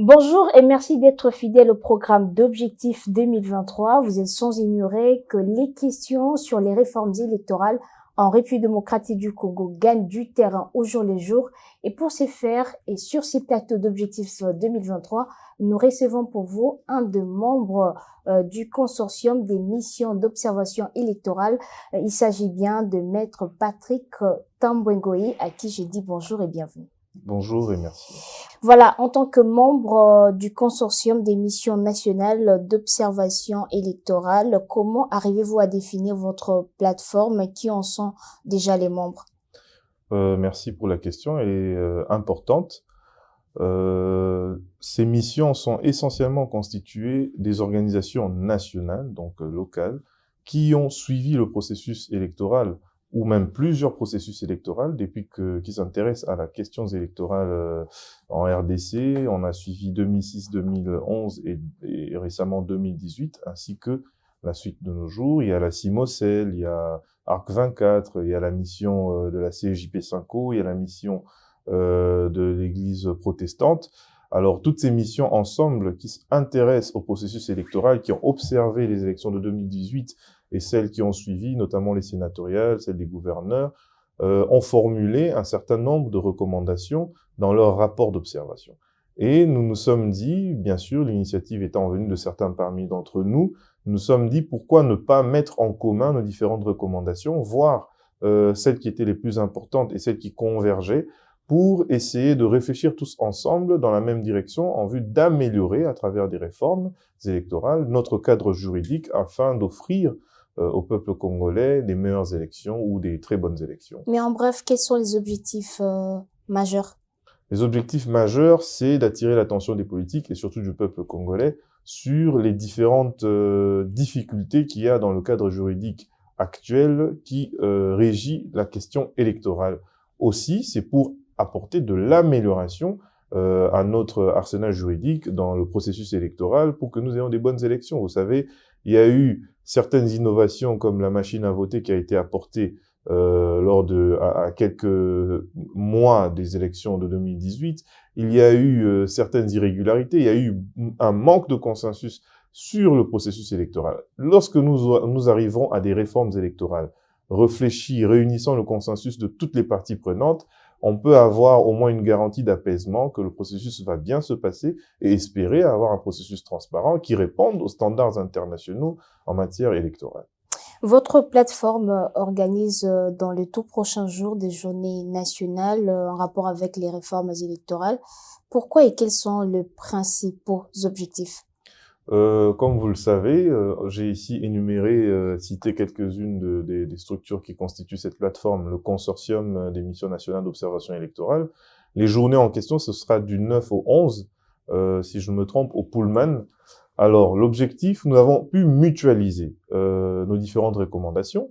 Bonjour et merci d'être fidèle au programme d'Objectif 2023. Vous êtes sans ignorer que les questions sur les réformes électorales en République démocratique du Congo gagnent du terrain au jour le jour. Et pour ce faire, et sur ces plateaux d'Objectif 2023, nous recevons pour vous un des membres du consortium des missions d'observation électorale. Il s'agit bien de Maître Patrick Tambwengoye, à qui je dis bonjour et bienvenue. Bonjour et merci. Voilà, en tant que membre du consortium des missions nationales d'observation électorale, comment arrivez-vous à définir votre plateforme? Qui en sont déjà les membres? Merci pour la question, elle est importante. Ces missions sont essentiellement constituées des organisations nationales, donc locales, qui ont suivi le processus électoral ou même plusieurs processus électoraux depuis qu'ils s'intéressent à la question électorale en RDC. On a suivi 2006, 2011 et récemment 2018, ainsi que la suite de nos jours. Il y a la CIMOCEL, il y a ARC24, il y a la mission de la CEJP-5O, il y a la mission de l'Église protestante. Alors, toutes ces missions ensemble qui s'intéressent au processus électoral, qui ont observé les élections de 2018 et celles qui ont suivi, notamment les sénatoriales, celles des gouverneurs, ont formulé un certain nombre de recommandations dans leur rapport d'observation. Et nous nous sommes dit, bien sûr, l'initiative étant venue de certains parmi d'entre nous, nous sommes dit pourquoi ne pas mettre en commun nos différentes recommandations, voir celles qui étaient les plus importantes et celles qui convergeaient, pour essayer de réfléchir tous ensemble dans la même direction en vue d'améliorer, à travers des réformes électorales, notre cadre juridique afin d'offrir au peuple congolais des meilleures élections ou des très bonnes élections. Mais en bref, quels sont les objectifs majeurs? Les objectifs majeurs, c'est d'attirer l'attention des politiques et surtout du peuple congolais sur les différentes difficultés qu'il y a dans le cadre juridique actuel qui régit la question électorale. Aussi, c'est pour apporter de l'amélioration à notre arsenal juridique dans le processus électoral pour que nous ayons des bonnes élections. Vous savez, il y a eu certaines innovations comme la machine à voter qui a été apportée à quelques mois des élections de 2018. Il y a eu certaines irrégularités, il y a eu un manque de consensus sur le processus électoral. Lorsque nous arriverons à des réformes électorales réfléchies, réunissant le consensus de toutes les parties prenantes, on peut avoir au moins une garantie d'apaisement, que le processus va bien se passer et espérer avoir un processus transparent qui réponde aux standards internationaux en matière électorale. Votre plateforme organise dans les tout prochains jours des journées nationales en rapport avec les réformes électorales. Pourquoi et quels sont les principaux objectifs? Comme vous le savez, j'ai ici énuméré, cité quelques-unes des structures qui constituent cette plateforme, le consortium des missions nationales d'observation électorale. Les journées en question, ce sera du 9 au 11, si je ne me trompe, au Pullman. Alors, l'objectif, nous avons pu mutualiser nos différentes recommandations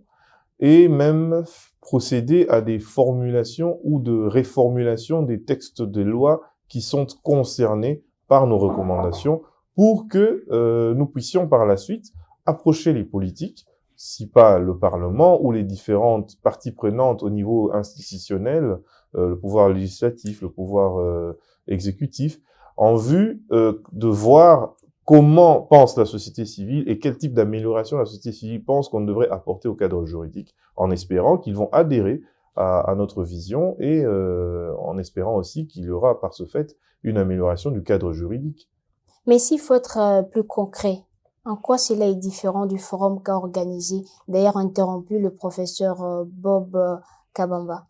et même procéder à des formulations ou de réformulation des textes de loi qui sont concernés par nos recommandations pour que nous puissions par la suite approcher les politiques, si pas le Parlement ou les différentes parties prenantes au niveau institutionnel, le pouvoir législatif, le pouvoir exécutif, en vue de voir comment pense la société civile et quel type d'amélioration la société civile pense qu'on devrait apporter au cadre juridique, en espérant qu'ils vont adhérer à notre vision et en espérant aussi qu'il y aura par ce fait une amélioration du cadre juridique. Mais s'il faut être plus concret, en quoi cela est différent du forum qu'a organisé, d'ailleurs interrompu le professeur Bob Kabamba?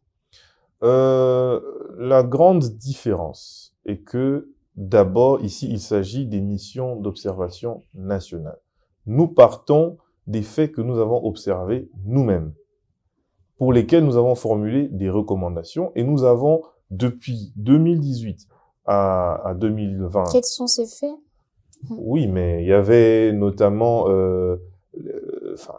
La grande différence est que, d'abord, ici, il s'agit des missions d'observation nationale. Nous partons des faits que nous avons observés nous-mêmes, pour lesquels nous avons formulé des recommandations, et nous avons, depuis 2018 à 2020... Quels sont ces faits? Oui, mais il y avait notamment le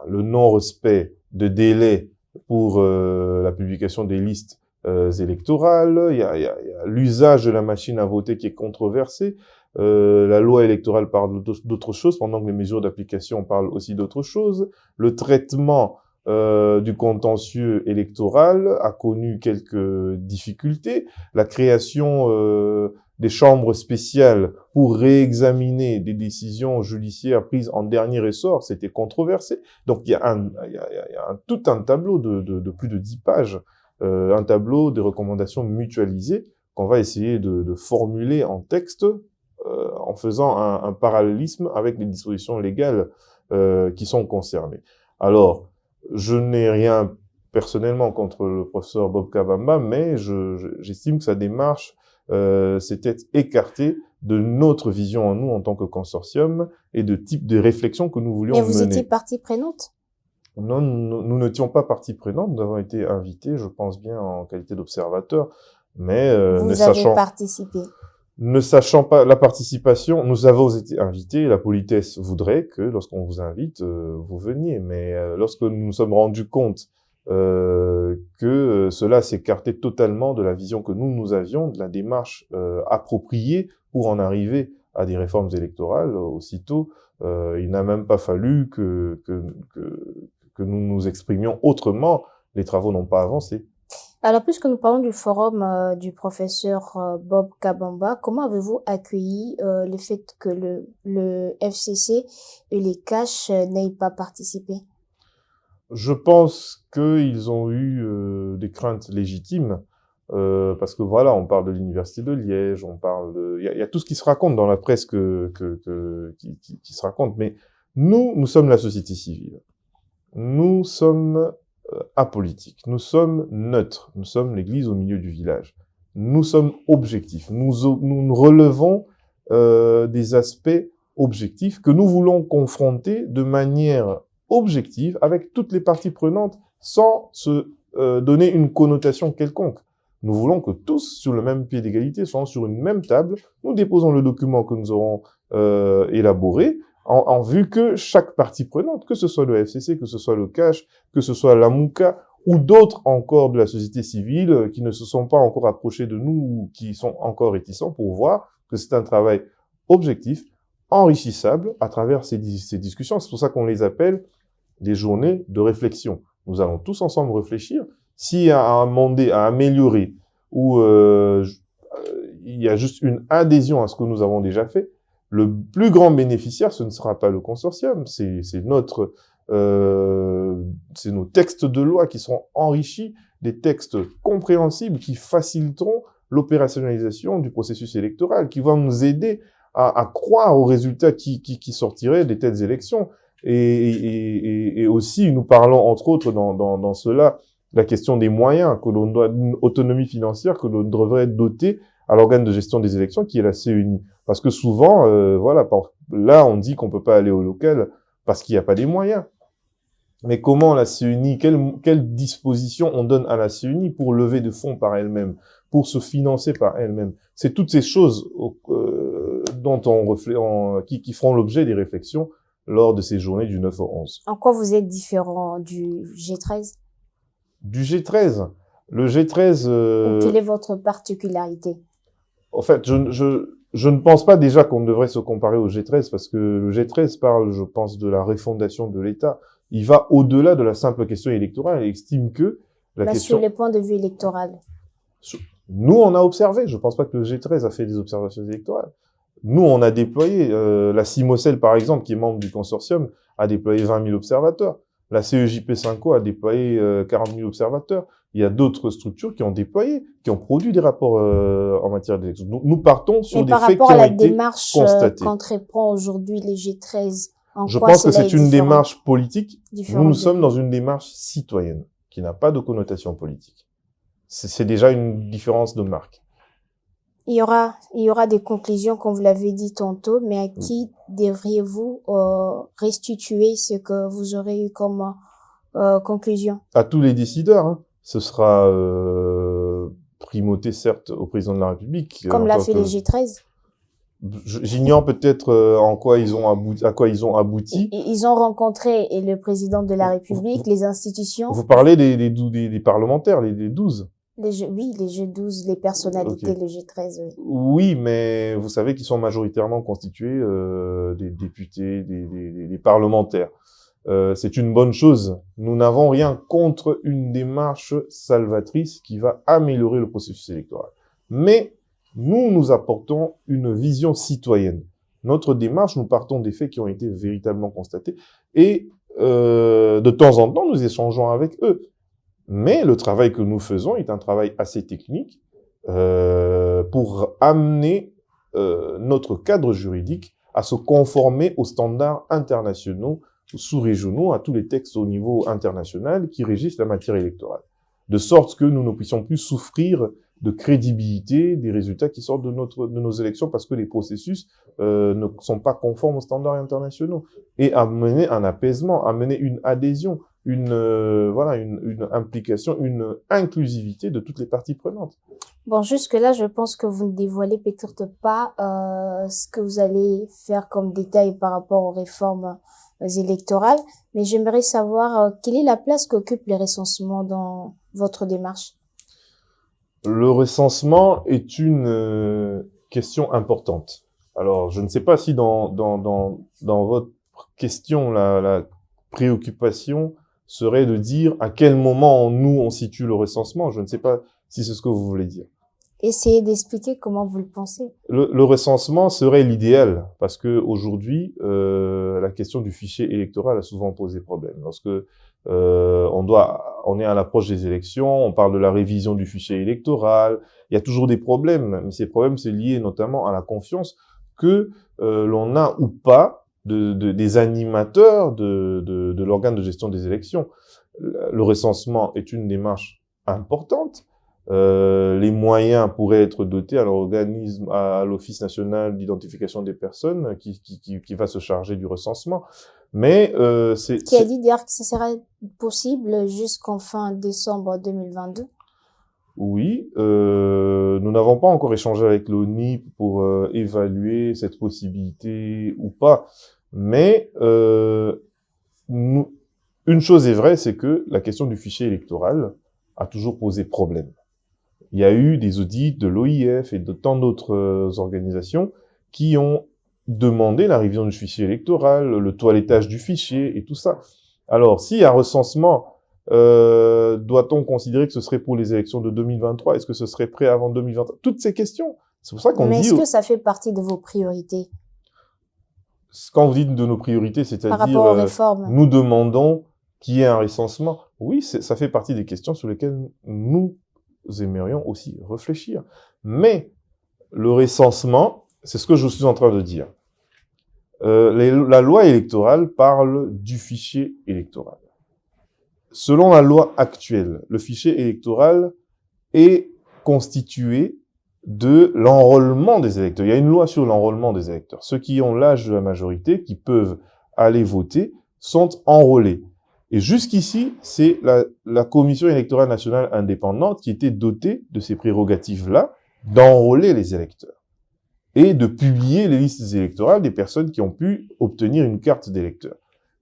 non-respect de délai pour la publication des listes électorales, il y a l'usage de la machine à voter qui est controversé, la loi électorale parle d'autres choses, pendant que les mesures d'application parlent aussi d'autres choses, le traitement du contentieux électoral a connu quelques difficultés, la création des chambres spéciales pour réexaminer des décisions judiciaires prises en dernier ressort, c'était controversé. Donc, il y a tout un tableau de plus de 10 pages, un tableau de recommandations mutualisées qu'on va essayer de formuler en texte, en faisant un parallélisme avec les dispositions légales qui sont concernées. Alors, je n'ai rien personnellement contre le professeur Bob Kabamba, mais j'estime que sa démarche s'était écartée de notre vision en nous en tant que consortium et de type de réflexion que nous voulions mener. Et vous étiez partie prenante? Non, nous n'étions pas partie prenante, nous avons été invités, je pense bien en qualité d'observateur, mais vous avez participé. Ne sachant pas la participation, nous avons été invités. La politesse voudrait que, lorsqu'on vous invite, vous veniez. Mais lorsque nous nous sommes rendus compte que cela s'écartait totalement de la vision que nous avions, de la démarche appropriée pour en arriver à des réformes électorales, aussitôt, il n'a même pas fallu que nous nous exprimions autrement. Les travaux n'ont pas avancé. Alors, puisque nous parlons du forum du professeur Bob Kabamba, comment avez-vous accueilli le fait que le FCC et les CACH n'aient pas participé? Je pense qu'ils ont eu des craintes légitimes, parce que voilà, on parle de l'université de Liège, on parle de... Il y a tout ce qui se raconte dans la presse qui se raconte, mais nous sommes la société civile. Nous sommes apolitique. Nous sommes neutres. Nous sommes l'église au milieu du village. Nous sommes objectifs. Nous relevons des aspects objectifs que nous voulons confronter de manière objective avec toutes les parties prenantes sans se donner une connotation quelconque. Nous voulons que tous, sur le même pied d'égalité, soient sur une même table. Nous déposons le document que nous aurons élaboré en vue que chaque partie prenante, que ce soit le FCC, que ce soit le CACH, que ce soit la MOUCA ou d'autres encore de la société civile qui ne se sont pas encore approchés de nous ou qui sont encore réticents pour voir que c'est un travail objectif, enrichissable à travers ces discussions. C'est pour ça qu'on les appelle des journées de réflexion. Nous allons tous ensemble réfléchir. S'il y a à amender, à améliorer ou il y a juste une adhésion à ce que nous avons déjà fait, le plus grand bénéficiaire, ce ne sera pas le consortium, c'est nos textes de loi qui seront enrichis, des textes compréhensibles qui faciliteront l'opérationnalisation du processus électoral, qui vont nous aider à croire aux résultats qui sortiraient des telles élections. Et aussi, nous parlons entre autres dans cela, la question des moyens, que l'on doit, une autonomie financière que l'on devrait doter à l'organe de gestion des élections qui est la CENI. Parce que souvent, voilà, là, on dit qu'on peut pas aller au local parce qu'il n'y a pas des moyens. Mais comment la CENI, quelle disposition on donne à la CENI pour lever de fonds par elle-même, pour se financer par elle-même? C'est toutes ces choses qui feront l'objet des réflexions lors de ces journées du 9 au 11. En quoi vous êtes différent du G13? Du G13? Le G13... Quelle est votre particularité? En fait, je ne pense pas déjà qu'on devrait se comparer au G13 parce que le G13 parle, je pense, de la refondation de l'État. Il va au-delà de la simple question électorale et estime que la question... Sur les points de vue électoral. Nous, on a observé. Je ne pense pas que le G13 a fait des observations électorales. Nous, on a déployé, la CIMOCEL, par exemple, qui est membre du consortium, a déployé 20 000 observateurs. La CEJP5O a déployé 40 000 observateurs. Il y a d'autres structures qui ont déployé, qui ont produit des rapports en matière d'élection. Nous partons sur des faits qui ont été constatés. Par rapport à la démarche qu'entreprend aujourd'hui les G13, je pense que c'est une démarche politique. Nous sommes dans une démarche citoyenne qui n'a pas de connotation politique. C'est déjà une différence de marque. Il y aura des conclusions, comme vous l'avez dit tantôt, mais à qui devriez-vous restituer ce que vous aurez eu comme conclusion? À tous les décideurs. Hein. Ce sera primauté, certes, au président de la République. Comme l'a fait les G13. J'ignore peut-être à quoi ils ont abouti. Ils ont rencontré le président de la République, les institutions. Vous parlez des parlementaires, les 12. Oui, les G12, les personnalités, okay. Les G13, oui. Oui, mais vous savez qu'ils sont majoritairement constitués des députés, des parlementaires. C'est une bonne chose. Nous n'avons rien contre une démarche salvatrice qui va améliorer le processus électoral. Mais Nous apportons une vision citoyenne. Notre démarche, nous partons des faits qui ont été véritablement constatés et de temps en temps, nous échangeons avec eux. Mais le travail que nous faisons est un travail assez technique pour amener notre cadre juridique à se conformer aux standards internationaux, sous-régionaux, à tous les textes au niveau international qui régissent la matière électorale. De sorte que nous ne puissions plus souffrir de crédibilité des résultats qui sortent de nos élections parce que les processus ne sont pas conformes aux standards internationaux. Et amener un apaisement, amener une adhésion, une implication, une inclusivité de toutes les parties prenantes. Bon, jusque-là, je pense que vous ne dévoilez peut-être pas ce que vous allez faire comme détail par rapport aux réformes électorales, mais j'aimerais savoir quelle est la place qu'occupent les recensements dans votre démarche. Le recensement est une question importante. Alors, je ne sais pas si dans votre question, la préoccupation serait de dire à quel moment on situe le recensement. Je ne sais pas si c'est ce que vous voulez dire. Essayez d'expliquer comment vous le pensez. Le recensement serait l'idéal, parce que aujourd'hui, la question du fichier électoral a souvent posé problème. Lorsque on est à l'approche des élections, on parle de la révision du fichier électoral, il y a toujours des problèmes, mais ces problèmes c'est lié notamment à la confiance que l'on a ou pas des animateurs de l'organe de gestion des élections. Le recensement est une démarche importante. Les moyens pourraient être dotés à l'organisme, à l'Office national d'identification des personnes qui va se charger du recensement. Mais qui a dit d'ailleurs que ça serait possible jusqu'en fin décembre 2022. Oui, nous n'avons pas encore échangé avec l'ONIP pour évaluer cette possibilité ou pas. Mais une chose est vraie, c'est que la question du fichier électoral a toujours posé problème. Il y a eu des audits de l'OIF et de tant d'autres organisations qui ont demandé la révision du fichier électoral, le toilettage du fichier et tout ça. Alors, s'il y a recensement, doit-on considérer que ce serait pour les élections de 2023? Est-ce que ce serait prêt avant 2023? Toutes ces questions. C'est pour ça qu'on dit... Mais est-ce que ça fait partie de vos priorités? Quand vous dites de nos priorités, c'est-à-dire nous demandons qu'il y ait un recensement. Oui, ça fait partie des questions sur lesquelles nous aimerions aussi réfléchir. Mais le recensement, c'est ce que je suis en train de dire. La loi électorale parle du fichier électoral. Selon la loi actuelle, le fichier électoral est constitué de l'enrôlement des électeurs. Il y a une loi sur l'enrôlement des électeurs. Ceux qui ont l'âge de la majorité, qui peuvent aller voter, sont enrôlés. Et jusqu'ici, c'est la Commission électorale nationale indépendante qui était dotée de ces prérogatives-là, d'enrôler les électeurs et de publier les listes électorales des personnes qui ont pu obtenir une carte d'électeur.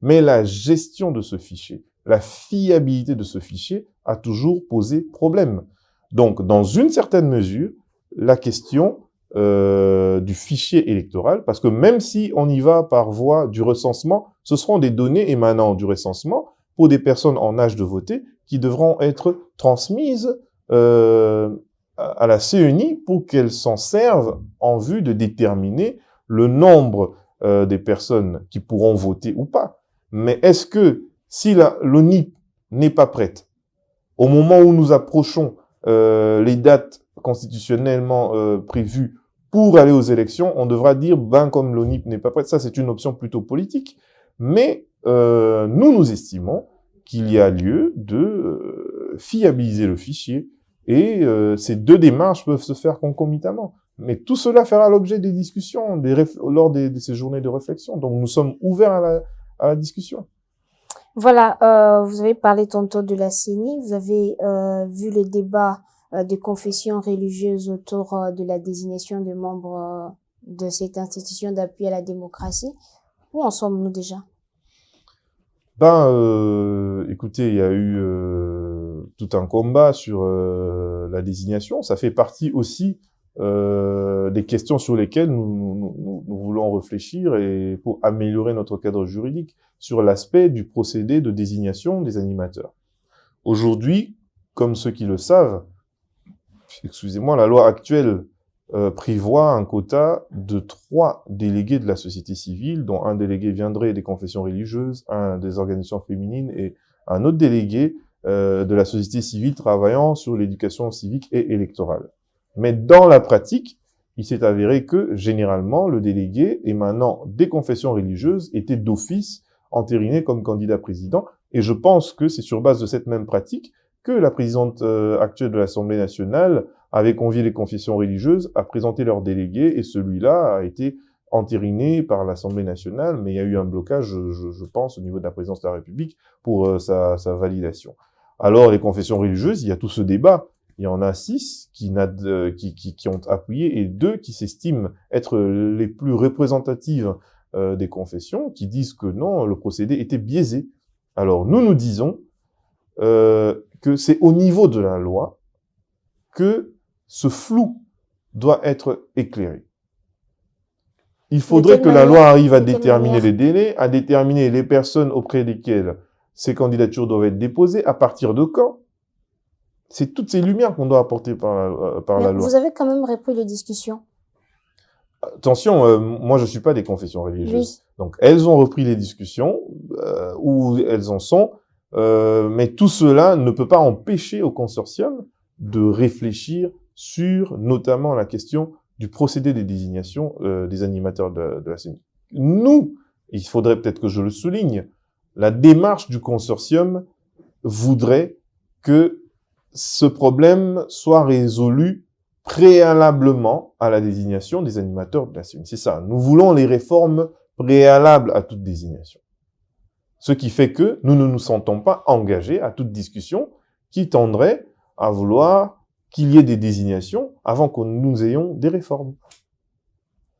Mais la gestion de ce fichier, la fiabilité de ce fichier a toujours posé problème. Donc, dans une certaine mesure, la question du fichier électoral, parce que même si on y va par voie du recensement, ce seront des données émanant du recensement pour des personnes en âge de voter qui devront être transmises à la CENI pour qu'elles s'en servent en vue de déterminer le nombre des personnes qui pourront voter ou pas. Mais est-ce que si l'ONIP n'est pas prête, au moment où nous approchons les dates constitutionnellement prévues pour aller aux élections, on devra dire, comme l'ONIP n'est pas prête, ça c'est une option plutôt politique, mais nous estimons qu'il y a lieu de fiabiliser le fichier et ces deux démarches peuvent se faire concomitamment. Mais tout cela fera l'objet des discussions lors de ces journées de réflexion. Donc nous sommes ouverts à la discussion. Voilà, vous avez parlé tantôt de la CENI, vous avez vu le débat des confessions religieuses autour de la désignation des membres de cette institution d'appui à la démocratie. Où en sommes-nous déjà? Écoutez, il y a eu tout un combat sur la désignation. Ça fait partie aussi des questions sur lesquelles nous voulons réfléchir et pour améliorer notre cadre juridique sur l'aspect du procédé de désignation des animateurs. Aujourd'hui, comme ceux qui le savent, excusez-moi, la loi actuelle prévoit un quota de 3 délégués de la société civile, dont un délégué viendrait des confessions religieuses, un des organisations féminines et un autre délégué de la société civile travaillant sur l'éducation civique et électorale. Mais dans la pratique, il s'est avéré que, généralement, le délégué émanant des confessions religieuses était d'office entériné comme candidat président. Et je pense que c'est sur base de cette même pratique que la présidente actuelle de l'Assemblée nationale avait convié les confessions religieuses à présenter leur délégué, et celui-là a été entériné par l'Assemblée nationale, mais il y a eu un blocage, je pense, au niveau de la présidence de la République pour sa validation. Alors, les confessions religieuses, il y a tout ce débat. Il y en a 6 qui ont appuyé et 2 qui s'estiment être les plus représentatives des confessions, qui disent que non, le procédé était biaisé. Alors, nous disons que c'est au niveau de la loi que ce flou doit être éclairé. Il faudrait que la loi arrive à déterminer les délais, à déterminer les personnes auprès desquelles ces candidatures doivent être déposées, à partir de quand. C'est toutes ces lumières qu'on doit apporter par la loi. Vous avez quand même repris les discussions. Attention, moi je suis pas des confessions religieuses. Oui. Donc elles ont repris les discussions où elles en sont, mais tout cela ne peut pas empêcher au consortium de réfléchir sur notamment la question du procédé des désignations des animateurs de la CENI. Nous, il faudrait peut-être que je le souligne, la démarche du consortium voudrait que ce problème soit résolu préalablement à la désignation des animateurs de la CENI. C'est ça. Nous voulons les réformes préalables à toute désignation. Ce qui fait que nous ne nous sentons pas engagés à toute discussion qui tendrait à vouloir qu'il y ait des désignations avant que nous ayons des réformes.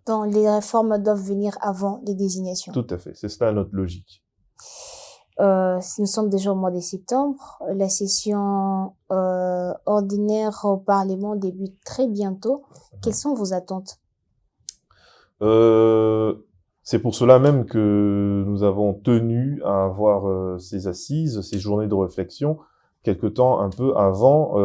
Donc, les réformes doivent venir avant les désignations. Tout à fait. C'est cela notre logique. Nous sommes déjà au mois de septembre. La session ordinaire au Parlement débute très bientôt. Quelles sont vos attentes? C'est pour cela même que nous avons tenu à avoir ces assises, ces journées de réflexion, quelque temps un peu avant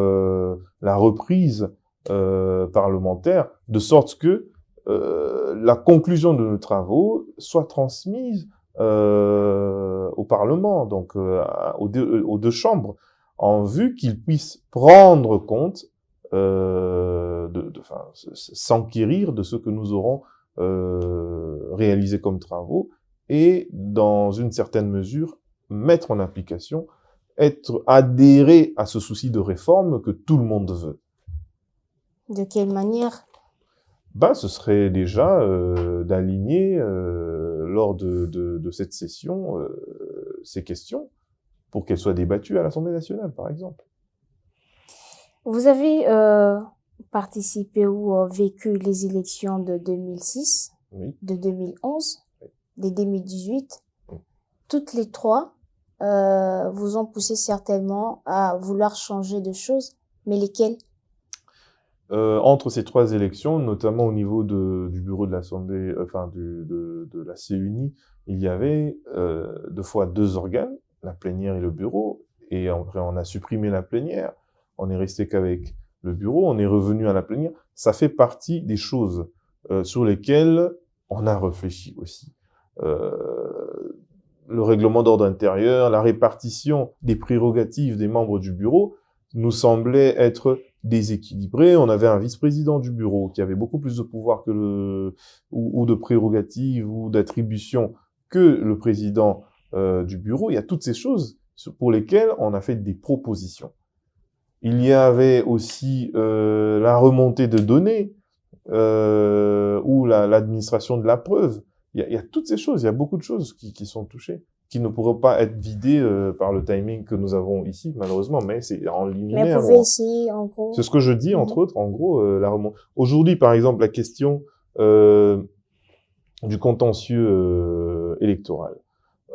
la reprise parlementaire, de sorte que la conclusion de nos travaux soit transmise au Parlement, donc aux deux chambres, en vue qu'ils puissent prendre compte, s'enquérir de ce que nous aurons réalisé comme travaux et, dans une certaine mesure, mettre en application, adhérer à ce souci de réforme que tout le monde veut. De quelle manière? Ce serait déjà d'aligner lors de cette session ces questions pour qu'elles soient débattues à l'Assemblée nationale, par exemple. Vous avez participé ou vécu les élections de 2006, oui. de 2011, oui. de 2018. Oui. Toutes les trois vous ont poussé certainement à vouloir changer de choses, mais lesquelles? Entre ces 3 élections, notamment au niveau du bureau de l'Assemblée, de la CUNI, il y avait 2 fois 2 organes, la plénière et le bureau, et après on a supprimé la plénière, on est resté qu'avec le bureau, on est revenu à la plénière. Ça fait partie des choses sur lesquelles on a réfléchi aussi. Le règlement d'ordre intérieur, la répartition des prérogatives des membres du bureau nous semblait être déséquilibré. On avait un vice-président du bureau qui avait beaucoup plus de pouvoir que ou de prérogatives ou d'attributions que le président du bureau. Il y a toutes ces choses pour lesquelles on a fait des propositions. Il y avait aussi la remontée de données ou l'administration de la preuve. Il y a toutes ces choses, il y a beaucoup de choses qui sont touchées, qui ne pourraient pas être vidées par le timing que nous avons ici, malheureusement, mais c'est en liminaire. Mais vous pouvez essayer, en gros. C'est ce que je dis, entre autres, en gros, la remontée. Aujourd'hui, par exemple, la question du contentieux électoral.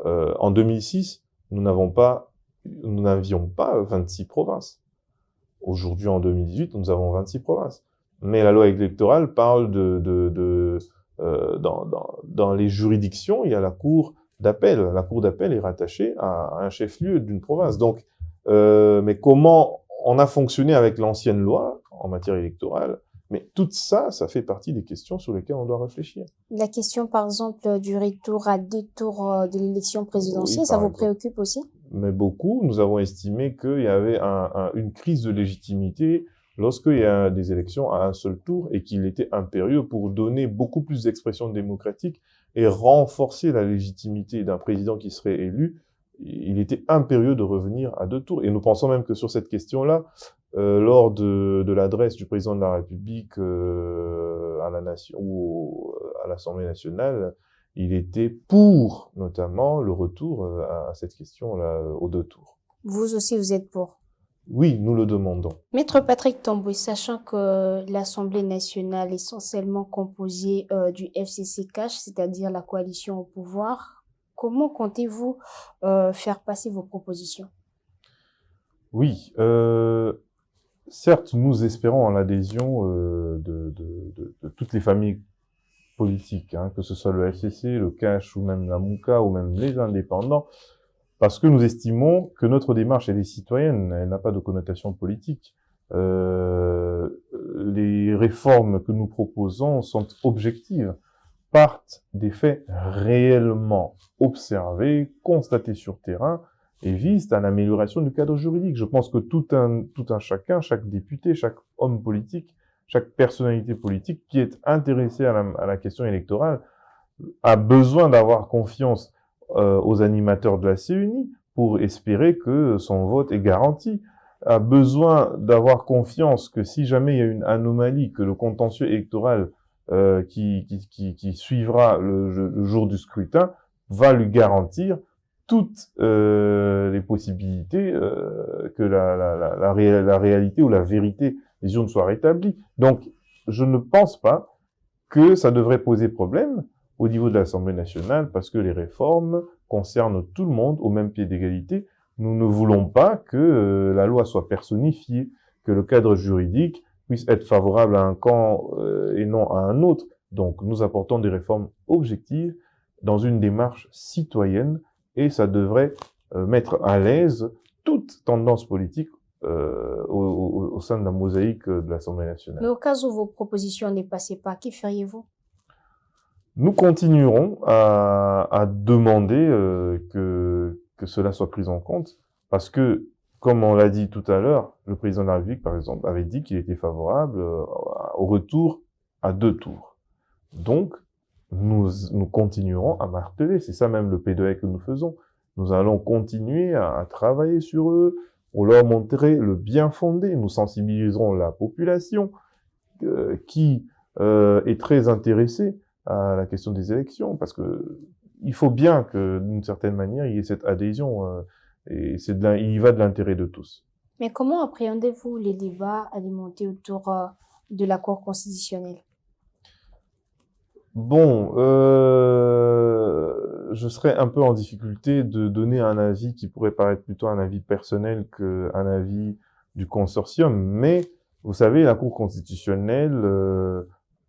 En 2006, nous n'avions pas 26 provinces. Aujourd'hui, en 2018, nous avons 26 provinces. Mais la loi électorale parle dans les juridictions, il y a la cour d'appel. La cour d'appel est rattachée à un chef-lieu d'une province. Donc, mais comment on a fonctionné avec l'ancienne loi en matière électorale, Mais tout ça, ça fait partie des questions sur lesquelles on doit réfléchir. La question, par exemple, du retour à 2 tours de l'élection présidentielle, Oui, ça par vous exemple. préoccupe aussi? Mais beaucoup, nous avons estimé qu'il y avait une crise de légitimité lorsqu'il y a des élections à un seul tour et qu'il était impérieux pour donner beaucoup plus d'expression démocratique et renforcer la légitimité d'un président qui serait élu. Il était impérieux de revenir à 2 tours. Et nous pensons même que sur cette question-là, lors de l'adresse du président de la République à la nation ou à l'Assemblée nationale, il était pour, notamment, le retour à cette question-là, aux 2 tours. Vous aussi, vous êtes pour? Oui, nous le demandons. Maître Patrick Tamboué, sachant que l'Assemblée nationale est essentiellement composée du FCC-CACH, c'est-à-dire la coalition au pouvoir, comment comptez-vous faire passer vos propositions? Oui, certes, nous espérons en l'adhésion de toutes les familles politiques, hein, que ce soit le FCC, le CACH ou même la MOUCA ou même les indépendants, parce que nous estimons que notre démarche, elle est citoyenne, elle n'a pas de connotation politique. Les réformes que nous proposons sont objectives, partent des faits réellement observés, constatés sur terrain, et visent à l'amélioration du cadre juridique. Je pense que tout un chacun, chaque député, chaque homme politique, chaque personnalité politique qui est intéressée à la question électorale a besoin d'avoir confiance aux animateurs de la CENI pour espérer que son vote est garanti, a besoin d'avoir confiance que si jamais il y a une anomalie, que le contentieux électoral qui suivra le jour du scrutin va lui garantir toutes les possibilités que la réalité ou la vérité des urnes soit rétablie. Donc, je ne pense pas que ça devrait poser problème au niveau de l'Assemblée nationale parce que les réformes concernent tout le monde au même pied d'égalité. Nous ne voulons pas que la loi soit personnifiée, que le cadre juridique puisse être favorable à un camp et non à un autre. Donc, nous apportons des réformes objectives dans une démarche citoyenne et ça devrait mettre à l'aise toute tendance politique au sein de la mosaïque de l'Assemblée nationale. Mais au cas où vos propositions ne passaient pas, que feriez-vous? Nous continuerons à demander que cela soit pris en compte parce que, comme on l'a dit tout à l'heure, le président de la République, par exemple, avait dit qu'il était favorable au retour à 2 tours. Donc, nous continuerons à marteler. C'est ça même le plaidoyer que nous faisons. Nous allons continuer à travailler sur eux pour leur montrer le bien fondé. Nous sensibiliserons la population qui est très intéressée à la question des élections, parce que il faut bien que, d'une certaine manière, il y ait cette adhésion, et il y va de l'intérêt de tous. Mais comment appréhendez-vous les débats alimentés autour de la Cour constitutionnelle? Bon, je serais un peu en difficulté de donner un avis qui pourrait paraître plutôt un avis personnel qu'un avis du consortium, mais vous savez, la Cour constitutionnelle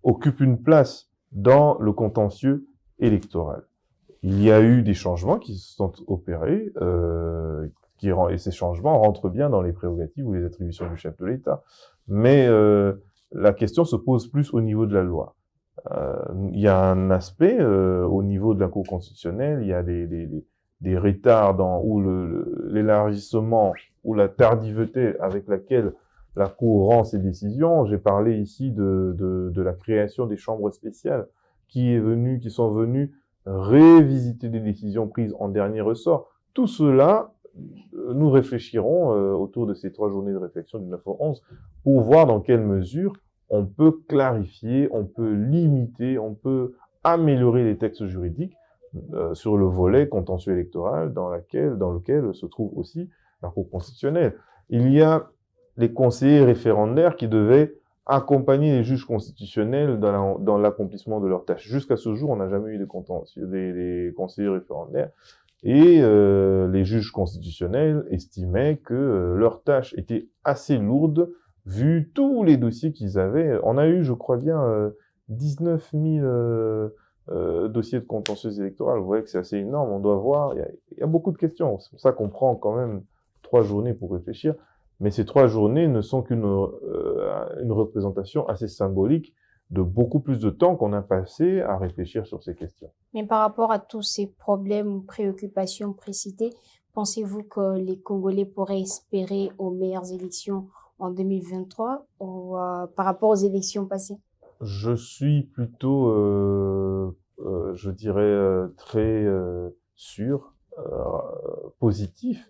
occupe une place dans le contentieux électoral. Il y a eu des changements qui se sont opérés, et ces changements rentrent bien dans les prérogatives ou les attributions du chef de l'État. Mais la question se pose plus au niveau de la loi. Il y a un aspect au niveau de la Cour constitutionnelle, il y a des retards ou l'élargissement ou la tardiveté avec laquelle la Cour rend ses décisions. J'ai parlé ici de la création des chambres spéciales qui sont venues révisiter des décisions prises en dernier ressort. Tout cela, nous réfléchirons autour de ces 3 journées de réflexion du 9 au 11 pour voir dans quelle mesure on peut clarifier, on peut limiter, on peut améliorer les textes juridiques sur le volet contentieux électoral dans lequel se trouve aussi la Cour constitutionnelle. Il y a les conseillers référendaires qui devaient accompagner les juges constitutionnels dans l'accomplissement de leurs tâches. Jusqu'à ce jour, on n'a jamais eu des conseillers référendaires. Et les juges constitutionnels estimaient que leurs tâches étaient assez lourdes vu tous les dossiers qu'ils avaient. On a eu, je crois bien, 19 000 dossiers de contentieux électoral. Vous voyez que c'est assez énorme. On doit voir. Il y a beaucoup de questions. C'est pour ça qu'on prend quand même 3 journées pour réfléchir. Mais ces 3 journées ne sont une représentation assez symbolique de beaucoup plus de temps qu'on a passé à réfléchir sur ces questions. Mais par rapport à tous ces problèmes ou préoccupations précités, pensez-vous que les Congolais pourraient espérer aux meilleures élections en 2023 ou par rapport aux élections passées? Je suis plutôt, je dirais, très sûr, positif,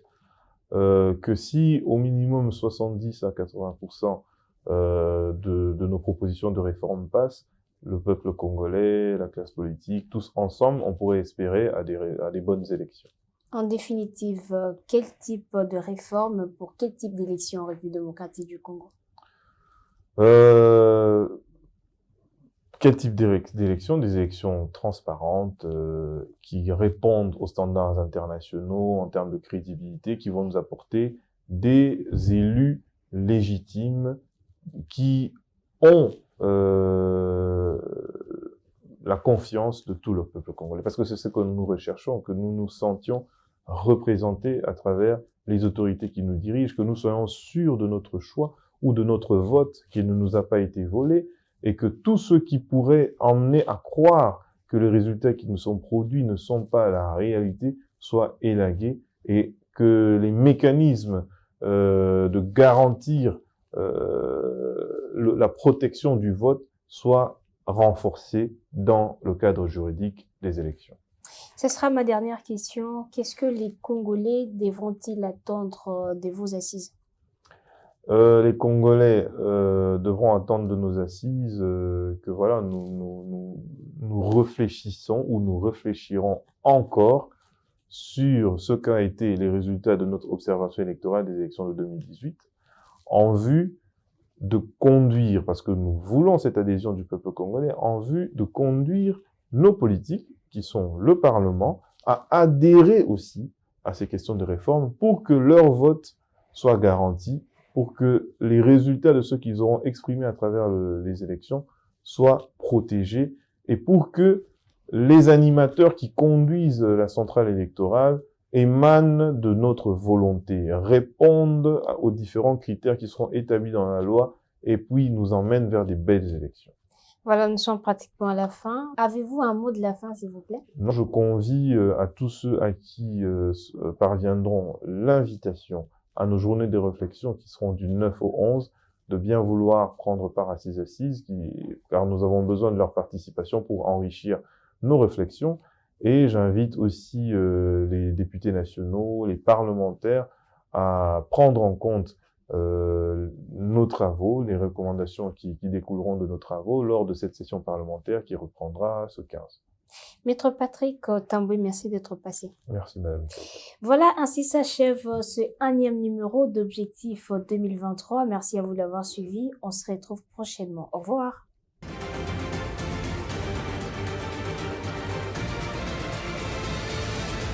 que si au minimum 70 à 80% de nos propositions de réforme passent, le peuple congolais, la classe politique, tous ensemble, on pourrait espérer à des bonnes élections. En définitive, quel type de réforme pour quel type d'élection en République démocratique du Congo? Quel type d'élection? Des élections transparentes, qui répondent aux standards internationaux en termes de crédibilité, qui vont nous apporter des élus légitimes qui ont la confiance de tout le peuple congolais. Parce que c'est ce que nous recherchons, que nous nous sentions représentés à travers les autorités qui nous dirigent, que nous soyons sûrs de notre choix ou de notre vote qui ne nous a pas été volé, et que tous ceux qui pourraient emmener à croire que les résultats qui nous sont produits ne sont pas la réalité soient élagués, et que les mécanismes de garantir la protection du vote soient renforcés dans le cadre juridique des élections. Ce sera ma dernière question. Qu'est-ce que les Congolais devront-ils attendre de vos assises? Les Congolais devront attendre de nos assises que voilà, nous réfléchissons ou nous réfléchirons encore sur ce qu'a été les résultats de notre observation électorale des élections de 2018 en vue de conduire, parce que nous voulons cette adhésion du peuple congolais, en vue de conduire nos politiques, qui sont le Parlement, à adhérer aussi à ces questions de réforme pour que leur vote soit garanti, pour que les résultats de ce qu'ils auront exprimés à travers les élections soient protégés, et pour que les animateurs qui conduisent la centrale électorale émanent de notre volonté, répondent aux différents critères qui seront établis dans la loi, et puis nous emmènent vers des belles élections. Voilà, nous sommes pratiquement à la fin. Avez-vous un mot de la fin, s'il vous plaît? Moi, je convie à tous ceux à qui parviendront l'invitation à nos journées de réflexion qui seront du 9 au 11, de bien vouloir prendre part à ces assises, car nous avons besoin de leur participation pour enrichir nos réflexions. Et j'invite aussi les députés nationaux, les parlementaires à prendre en compte nos travaux, les recommandations qui découleront de nos travaux lors de cette session parlementaire qui reprendra ce 15. Maître Patrick Tamboué, merci d'être passé. Merci, madame. Voilà, ainsi s'achève ce 1e numéro d'Objectif 2023. Merci à vous d'avoir suivi. On se retrouve prochainement. Au revoir.